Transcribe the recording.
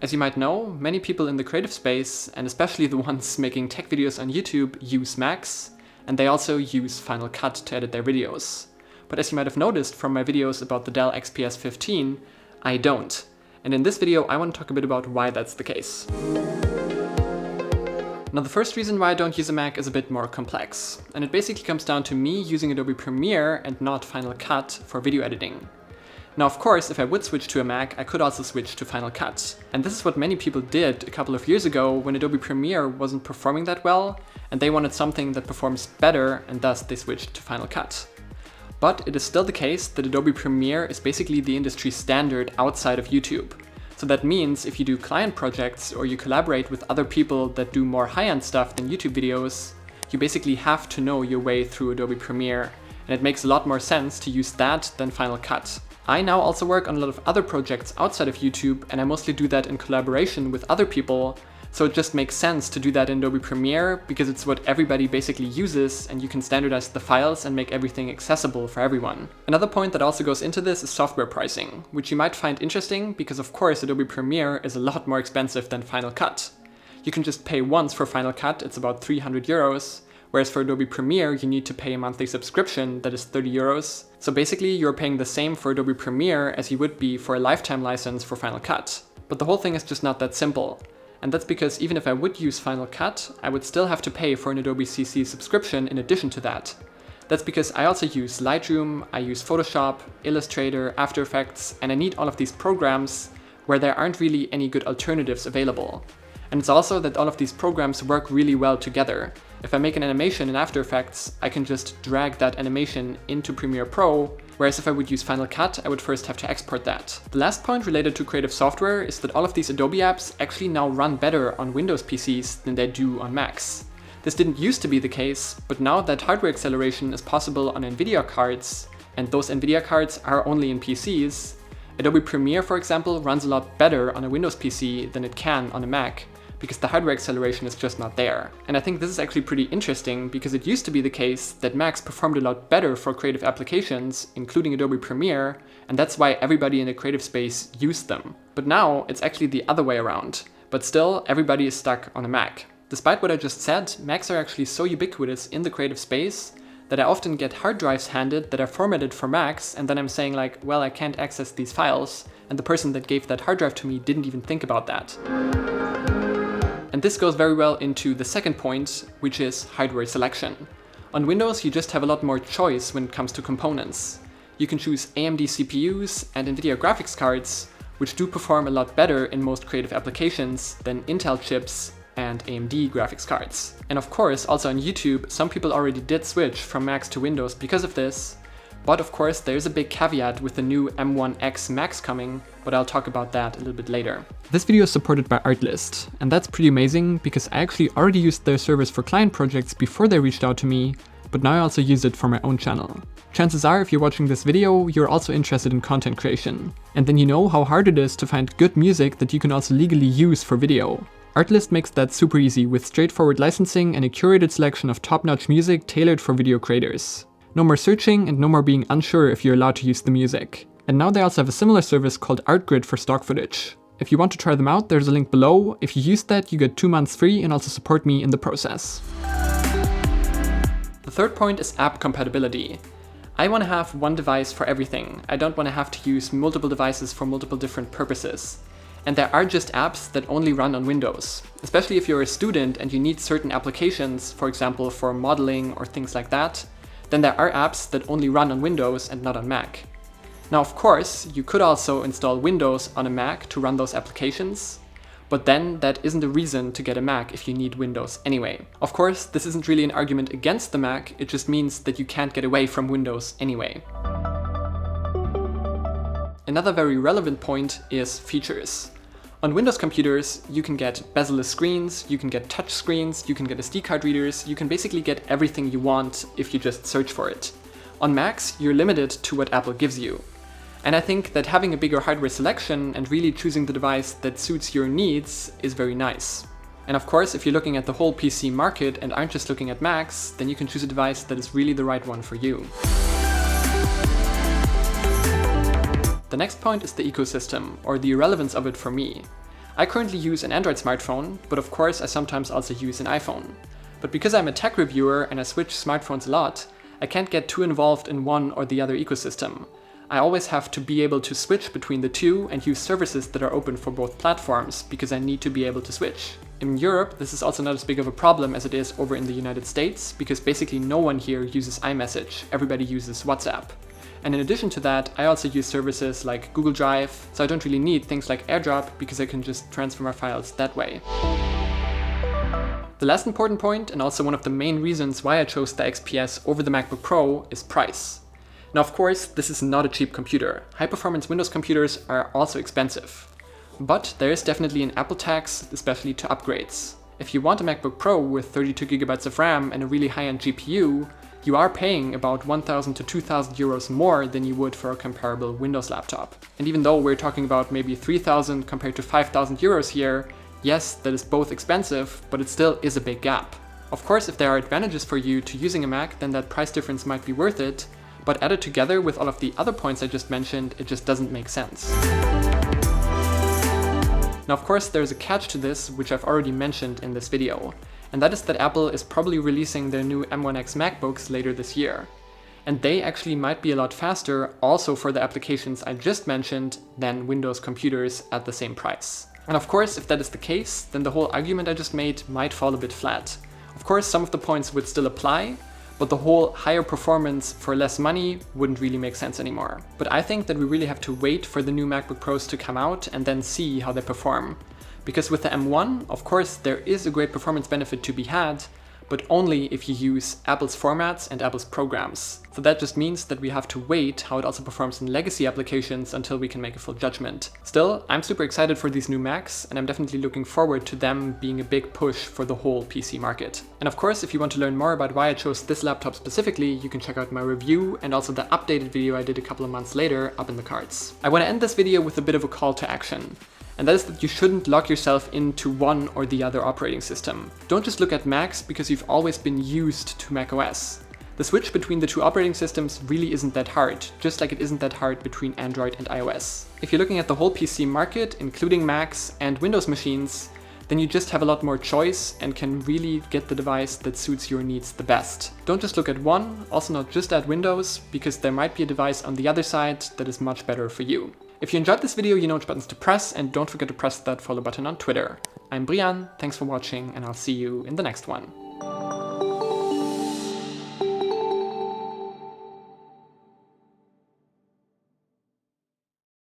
As you might know, many people in the creative space, and especially the ones making tech videos on YouTube, use Macs, and they also use Final Cut to edit their videos. But as you might have noticed from my videos about the Dell XPS 15, I don't. And in this video, I want to talk a bit about why that's the case. Now, the first reason why I don't use a Mac is a bit more complex, and it basically comes down to me using Adobe Premiere and not Final Cut for video editing. Now, of course, if I would switch to a Mac, I could also switch to Final Cut. And this is what many people did a couple of years ago when Adobe Premiere wasn't performing that well, and they wanted something that performs better, and thus they switched to Final Cut. But it is still the case that Adobe Premiere is basically the industry standard outside of YouTube. So that means if you do client projects or you collaborate with other people that do more high-end stuff than YouTube videos, you basically have to know your way through Adobe Premiere, and it makes a lot more sense to use that than Final Cut. I now also work on a lot of other projects outside of YouTube, and I mostly do that in collaboration with other people, so it just makes sense to do that in Adobe Premiere because it's what everybody basically uses, and you can standardize the files and make everything accessible for everyone. Another point that also goes into this is software pricing, which you might find interesting because of course Adobe Premiere is a lot more expensive than Final Cut. You can just pay once for Final Cut, it's about 300 euros, whereas for Adobe Premiere you need to pay a monthly subscription that is 30 euros. So basically you're paying the same for Adobe Premiere as you would be for a lifetime license for Final Cut. But the whole thing is just not that simple. And that's because even if I would use Final Cut, I would still have to pay for an Adobe CC subscription in addition to that. That's because I also use Lightroom, I use Photoshop, Illustrator, After Effects, and I need all of these programs where there aren't really any good alternatives available. And it's also that all of these programs work really well together. If I make an animation in After Effects, I can just drag that animation into Premiere Pro, whereas if I would use Final Cut, I would first have to export that. The last point related to creative software is that all of these Adobe apps actually now run better on Windows PCs than they do on Macs. This didn't used to be the case, but now that hardware acceleration is possible on NVIDIA cards, and those NVIDIA cards are only in PCs, Adobe Premiere, for example, runs a lot better on a Windows PC than it can on a Mac, because the hardware acceleration is just not there. And I think this is actually pretty interesting because it used to be the case that Macs performed a lot better for creative applications, including Adobe Premiere, and that's why everybody in the creative space used them. But now it's actually the other way around, but still everybody is stuck on a Mac. Despite what I just said, Macs are actually so ubiquitous in the creative space that I often get hard drives handed that are formatted for Macs, and then I'm saying like, well, I can't access these files, and the person that gave that hard drive to me didn't even think about that. And this goes very well into the second point, which is hardware selection. On Windows, you just have a lot more choice when it comes to components. You can choose AMD CPUs and NVIDIA graphics cards, which do perform a lot better in most creative applications than Intel chips and AMD graphics cards. And of course, also on YouTube, some people already did switch from Macs to Windows because of this. But of course, there's a big caveat with the new M1X Macs coming, but I'll talk about that a little bit later. This video is supported by Artlist, and that's pretty amazing because I actually already used their service for client projects before they reached out to me, but now I also use it for my own channel. Chances are, if you're watching this video, you're also interested in content creation. And then you know how hard it is to find good music that you can also legally use for video. Artlist makes that super easy with straightforward licensing and a curated selection of top-notch music tailored for video creators. No more searching and no more being unsure if you're allowed to use the music. And now they also have a similar service called ArtGrid for stock footage. If you want to try them out, there's a link below. If you use that, you get 2 months free and also support me in the process. The third point is app compatibility. I want to have one device for everything. I don't want to have to use multiple devices for multiple different purposes. And there are just apps that only run on Windows. Especially if you're a student and you need certain applications, for example for modeling or things like that, then there are apps that only run on Windows and not on Mac. Now, of course, you could also install Windows on a Mac to run those applications, but then that isn't a reason to get a Mac if you need Windows anyway. Of course, this isn't really an argument against the Mac, it just means that you can't get away from Windows anyway. Another very relevant point is features. On Windows computers, you can get bezel-less screens, you can get touch screens, you can get SD card readers, you can basically get everything you want if you just search for it. On Macs, you're limited to what Apple gives you. And I think that having a bigger hardware selection and really choosing the device that suits your needs is very nice. And of course, if you're looking at the whole PC market and aren't just looking at Macs, then you can choose a device that is really the right one for you. The next point is the ecosystem, or the relevance of it for me. I currently use an Android smartphone, but of course I sometimes also use an iPhone. But because I'm a tech reviewer and I switch smartphones a lot, I can't get too involved in one or the other ecosystem. I always have to be able to switch between the two and use services that are open for both platforms because I need to be able to switch. In Europe, this is also not as big of a problem as it is over in the United States because basically no one here uses iMessage, everybody uses WhatsApp. And in addition to that, I also use services like Google Drive, so I don't really need things like AirDrop because I can just transfer my files that way. The last important point, and also one of the main reasons why I chose the XPS over the MacBook Pro, is price. Now of course, this is not a cheap computer. High-performance Windows computers are also expensive. But there is definitely an Apple tax, especially to upgrades. If you want a MacBook Pro with 32GB of RAM and a really high-end GPU, you are paying about 1,000 to 2,000 euros more than you would for a comparable Windows laptop. And even though we're talking about maybe 3,000 compared to 5,000 euros here, yes, that is both expensive, but it still is a big gap. Of course, if there are advantages for you to using a Mac, then that price difference might be worth it, but added together with all of the other points I just mentioned, it just doesn't make sense. Now of course there's a catch to this, which I've already mentioned in this video, and that is that Apple is probably releasing their new M1X MacBooks later this year. And they actually might be a lot faster also for the applications I just mentioned than Windows computers at the same price. And of course, if that is the case, then the whole argument I just made might fall a bit flat. Of course, some of the points would still apply, but the whole higher performance for less money wouldn't really make sense anymore. But I think that we really have to wait for the new MacBook Pros to come out and then see how they perform. Because with the M1, of course, there is a great performance benefit to be had, but only if you use Apple's formats and Apple's programs. So that just means that we have to wait how it also performs in legacy applications until we can make a full judgment. Still, I'm super excited for these new Macs, and I'm definitely looking forward to them being a big push for the whole PC market. And of course, if you want to learn more about why I chose this laptop specifically, you can check out my review and also the updated video I did a couple of months later up in the cards. I want to end this video with a bit of a call to action. And that is that you shouldn't lock yourself into one or the other operating system. Don't just look at Macs because you've always been used to macOS. The switch between the two operating systems really isn't that hard, just like it isn't that hard between Android and iOS. If you're looking at the whole PC market, including Macs and Windows machines, then you just have a lot more choice and can really get the device that suits your needs the best. Don't just look at one, also not just at Windows, because there might be a device on the other side that is much better for you. If you enjoyed this video, you know which buttons to press, and don't forget to press that follow button on Twitter. I'm Brian, thanks for watching, and I'll see you in the next one.